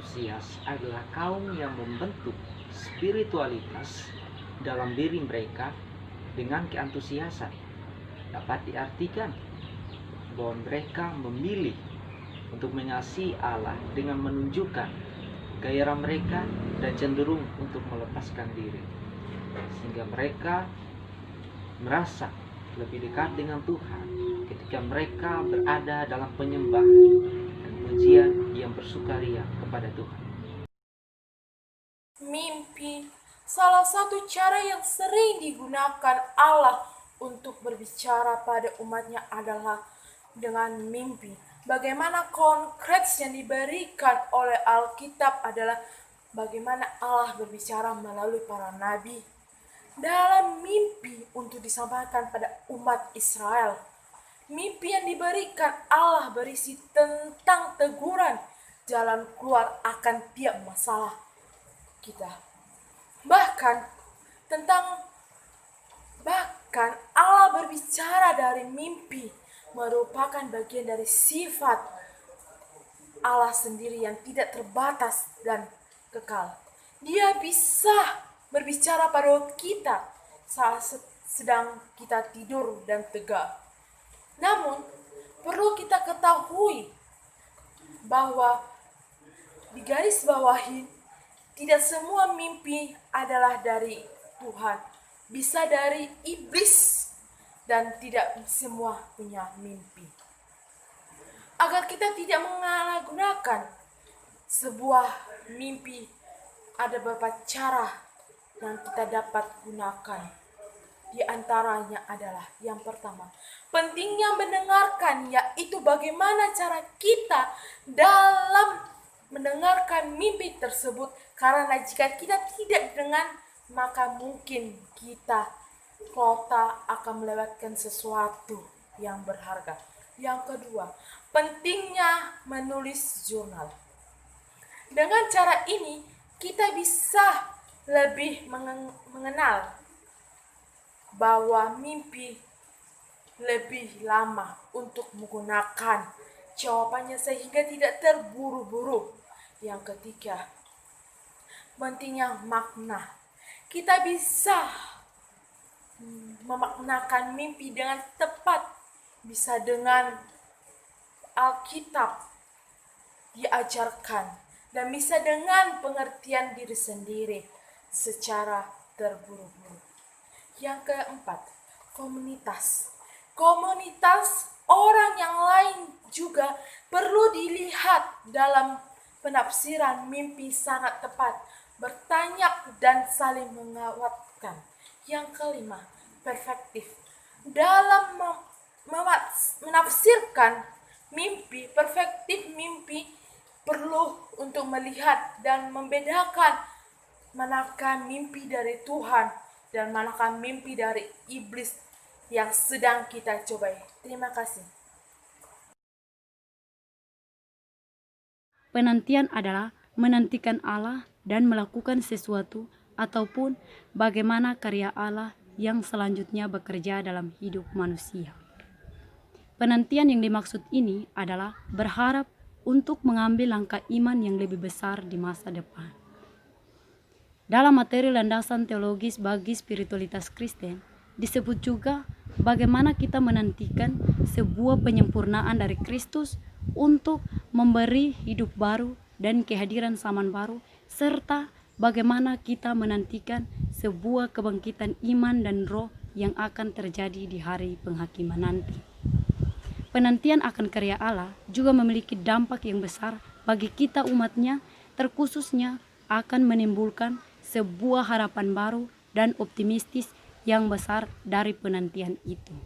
antusias adalah kaum yang membentuk spiritualitas dalam diri mereka dengan keantusiasan. Dapat diartikan bahwa mereka memilih untuk mengasihi Allah dengan menunjukkan gairah mereka dan cenderung untuk melepaskan diri, sehingga mereka merasa lebih dekat dengan Tuhan ketika mereka berada dalam penyembahan dan pujian yang bersukaria kepada Tuhan. Mimpi salah satu cara yang sering digunakan Allah untuk berbicara pada umatnya adalah dengan mimpi. Bagaimana konkret yang diberikan oleh Alkitab adalah bagaimana Allah berbicara melalui para nabi dalam mimpi untuk disampaikan pada umat Israel. Mimpi yang diberikan Allah berisi tentang teguran jalan keluar akan tiap masalah kita. Bahkan Allah berbicara dari mimpi merupakan bagian dari sifat Allah sendiri yang tidak terbatas dan kekal. Dia bisa berbicara pada kita saat sedang kita tidur dan tegak. Namun, perlu kita ketahui bahwa di garis bawahi tidak semua mimpi adalah dari Tuhan. Bisa dari iblis dan tidak semua punya mimpi. Agar kita tidak menyalahgunakan sebuah mimpi, ada beberapa cara yang kita dapat gunakan. Di antaranya adalah yang pertama, pentingnya mendengarkan, yaitu bagaimana cara kita dalam mendengarkan mimpi tersebut. Karena jika kita tidak dengar, maka mungkin kita akan melewatkan sesuatu yang berharga. Yang kedua, pentingnya menulis jurnal. Dengan cara ini, kita bisa lebih mengenal bahwa mimpi lebih lama untuk menggunakan jawabannya sehingga tidak terburu-buru. Yang ketiga, pentingnya makna. Kita bisa memaknakan mimpi dengan tepat, bisa dengan Alkitab diajarkan, dan bisa dengan pengertian diri sendiri secara terburu-buru. Yang keempat, komunitas. Komunitas orang yang lain juga perlu dilihat dalam penafsiran mimpi sangat tepat, bertanya dan saling menguatkan. Yang kelima, perspektif. Dalam menafsirkan mimpi, perspektif mimpi perlu untuk melihat dan membedakan manakah mimpi dari Tuhan dan manakah mimpi dari iblis yang sedang kita cobai. Terima kasih. Penantian adalah menantikan Allah dan melakukan sesuatu ataupun bagaimana karya Allah yang selanjutnya bekerja dalam hidup manusia. Penantian yang dimaksud ini adalah berharap untuk mengambil langkah iman yang lebih besar di masa depan. Dalam materi landasan teologis bagi spiritualitas Kristen, disebut juga bagaimana kita menantikan sebuah penyempurnaan dari Kristus untuk memberi hidup baru dan kehadiran zaman baru, serta bagaimana kita menantikan sebuah kebangkitan iman dan roh yang akan terjadi di hari penghakiman nanti. Penantian akan karya Allah juga memiliki dampak yang besar bagi kita umatnya, terkhususnya akan menimbulkan sebuah harapan baru dan optimistis yang besar dari penantian itu.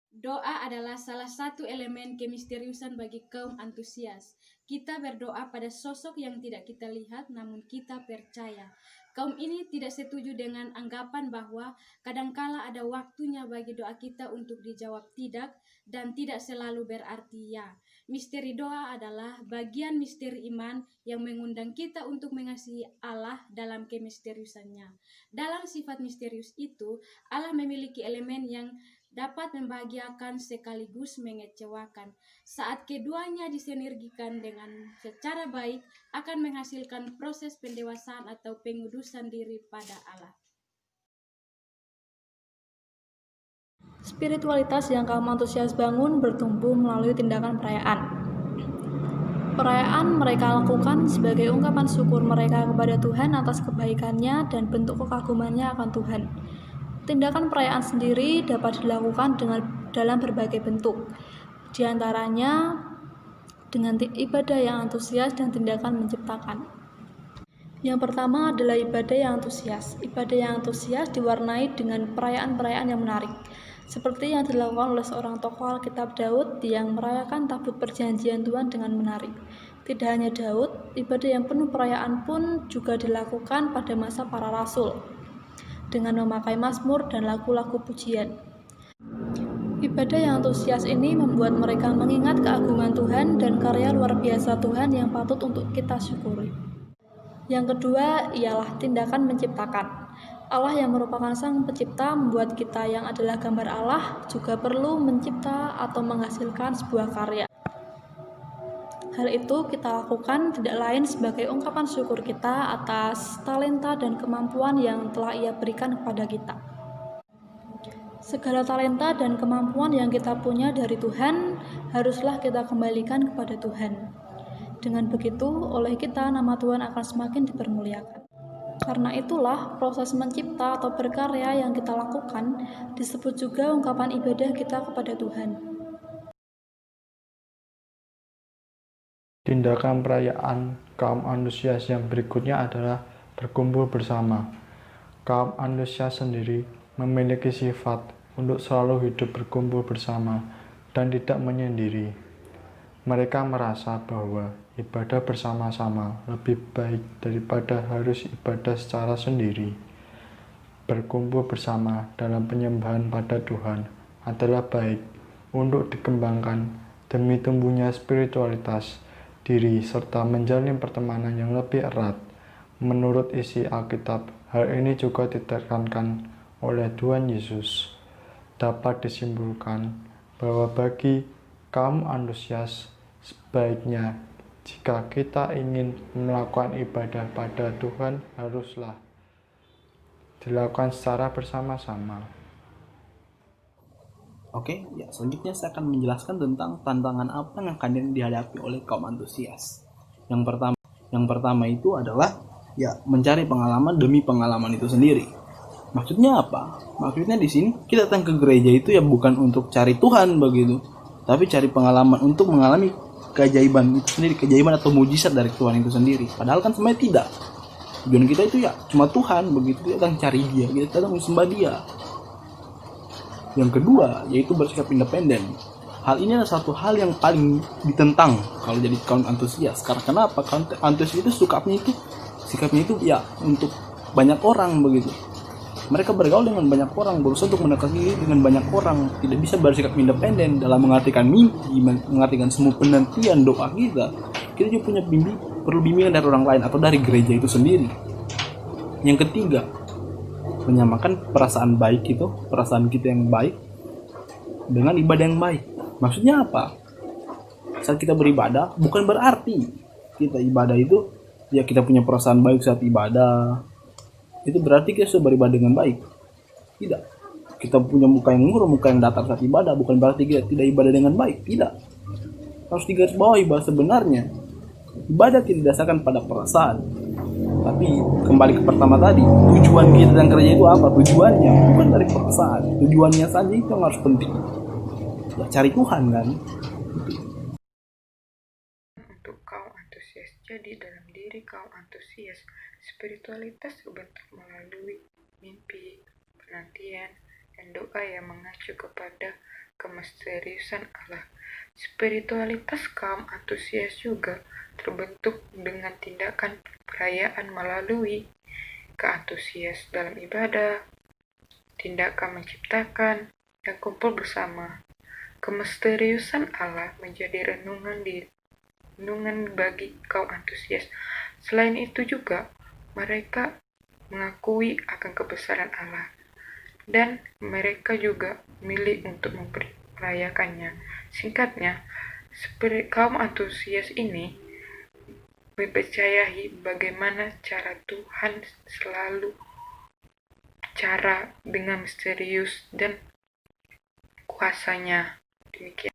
Doa adalah salah satu elemen kemisteriusan bagi kaum antusias. Kita berdoa pada sosok yang tidak kita lihat namun kita percaya. Kaum ini tidak setuju dengan anggapan bahwa kadangkala ada waktunya bagi doa kita untuk dijawab tidak dan tidak selalu berarti ya. Misteri doa adalah bagian misteri iman yang mengundang kita untuk mengasihi Allah dalam kemisteriusannya. Dalam sifat misterius itu, Allah memiliki elemen yang dapat membahagiakan sekaligus mengecewakan. Saat keduanya disinergikan dengan secara baik, akan menghasilkan proses pendewasaan atau pengudusan diri pada Allah. Spiritualitas yang kaum antusias bangun bertumbuh melalui tindakan perayaan. Perayaan mereka lakukan sebagai ungkapan syukur mereka kepada Tuhan atas kebaikannya dan bentuk kekagumannya akan Tuhan. Tindakan perayaan sendiri dapat dilakukan dalam berbagai bentuk, di antaranya dengan ibadah yang antusias dan tindakan menciptakan. Yang pertama adalah ibadah yang antusias. Ibadah yang antusias diwarnai dengan perayaan-perayaan yang menarik, seperti yang dilakukan oleh seorang tokoh Alkitab, Daud, yang merayakan tabut perjanjian Tuhan dengan menarik. Tidak hanya Daud, ibadah yang penuh perayaan pun juga dilakukan pada masa para rasul, dengan memakai mazmur dan lagu-lagu pujian. Ibadah yang antusias ini membuat mereka mengingat keagungan Tuhan dan karya luar biasa Tuhan yang patut untuk kita syukuri. Yang kedua ialah tindakan menciptakan. Allah yang merupakan Sang Pencipta membuat kita yang adalah gambar Allah juga perlu mencipta atau menghasilkan sebuah karya. Hal itu kita lakukan tidak lain sebagai ungkapan syukur kita atas talenta dan kemampuan yang telah Ia berikan kepada kita. Segala talenta dan kemampuan yang kita punya dari Tuhan haruslah kita kembalikan kepada Tuhan. Dengan begitu, oleh kita nama Tuhan akan semakin dipermuliakan. Karena itulah proses mencipta atau berkarya yang kita lakukan disebut juga ungkapan ibadah kita kepada Tuhan. Tindakan perayaan kaum antusias yang berikutnya adalah berkumpul bersama. Kaum antusias sendiri memiliki sifat untuk selalu hidup berkumpul bersama dan tidak menyendiri. Mereka merasa bahwa ibadah bersama-sama lebih baik daripada harus ibadah secara sendiri. Berkumpul bersama dalam penyembahan pada Tuhan adalah baik untuk dikembangkan demi tumbuhnya spiritualitas diri serta menjalin pertemanan yang lebih erat. Menurut isi Alkitab, hal ini juga ditekankan oleh Tuhan Yesus. Dapat disimpulkan bahwa bagi kaum antusias, sebaiknya jika kita ingin melakukan ibadah pada Tuhan haruslah dilakukan secara bersama-sama. Oke, ya selanjutnya saya akan menjelaskan tentang tantangan apa yang akan dihadapi oleh kaum antusias. Yang pertama itu adalah mencari pengalaman demi pengalaman itu sendiri. Maksudnya apa? Maksudnya di sini kita datang ke gereja itu bukan untuk cari Tuhan begitu, tapi cari pengalaman untuk mengalami keajaiban itu sendiri, keajaiban atau mujizat dari Tuhan itu sendiri. Padahal kan sebenarnya tidak. Tujuan kita itu cuma Tuhan begitu, kita datang cari Dia, kita datang sembah Dia. Yang kedua yaitu bersikap independen. Hal ini adalah satu hal yang paling ditentang kalau jadi kaum antusias. Karena kenapa? Kaum antusias itu sikapnya itu untuk banyak orang begitu. Mereka bergaul dengan banyak orang, berusaha untuk mendekati diri dengan banyak orang, tidak bisa bersikap independen dalam mengartikan mimpi, mengartikan semua penantian doa kita. Kita juga perlu bimbingan dari orang lain atau dari gereja itu sendiri. Yang ketiga, menyamakan perasaan kita yang baik dengan ibadah yang baik. Maksudnya apa? Saat kita beribadah bukan berarti kita ibadah itu kita punya perasaan baik saat ibadah. Itu berarti kita sudah beribadah dengan baik. Tidak. Kita punya muka yang murung, muka yang datar saat ibadah bukan berarti kita tidak ibadah dengan baik. Tidak. Harus digarisbawahi bahwa sebenarnya ibadah tidak didasarkan pada perasaan. Tapi kembali ke pertama tadi, tujuan kita dan kerja itu apa? Tujuannya bukan dari perasaan. Tujuannya saja itu yang harus penting. Cari Tuhan kan. Untuk kaum antusias. Jadi dalam diri kaum antusias, spiritualitas terbentuk melalui mimpi, penantian, dan doa yang mengacu kepada kemisteriusan Allah. Spiritualitas kaum antusias juga terbentuk dengan tindakan perayaan melalui keantusias dalam ibadah, tindakan menciptakan, dan kumpul bersama. Kemisteriusan Allah menjadi renungan bagi kaum antusias. Selain itu juga, mereka mengakui akan kebesaran Allah dan mereka juga milih untuk merayakannya. Singkatnya, kaum antusias ini mempercayai bagaimana cara Tuhan selalu bicara dengan misterius dan kuasanya. Demikian.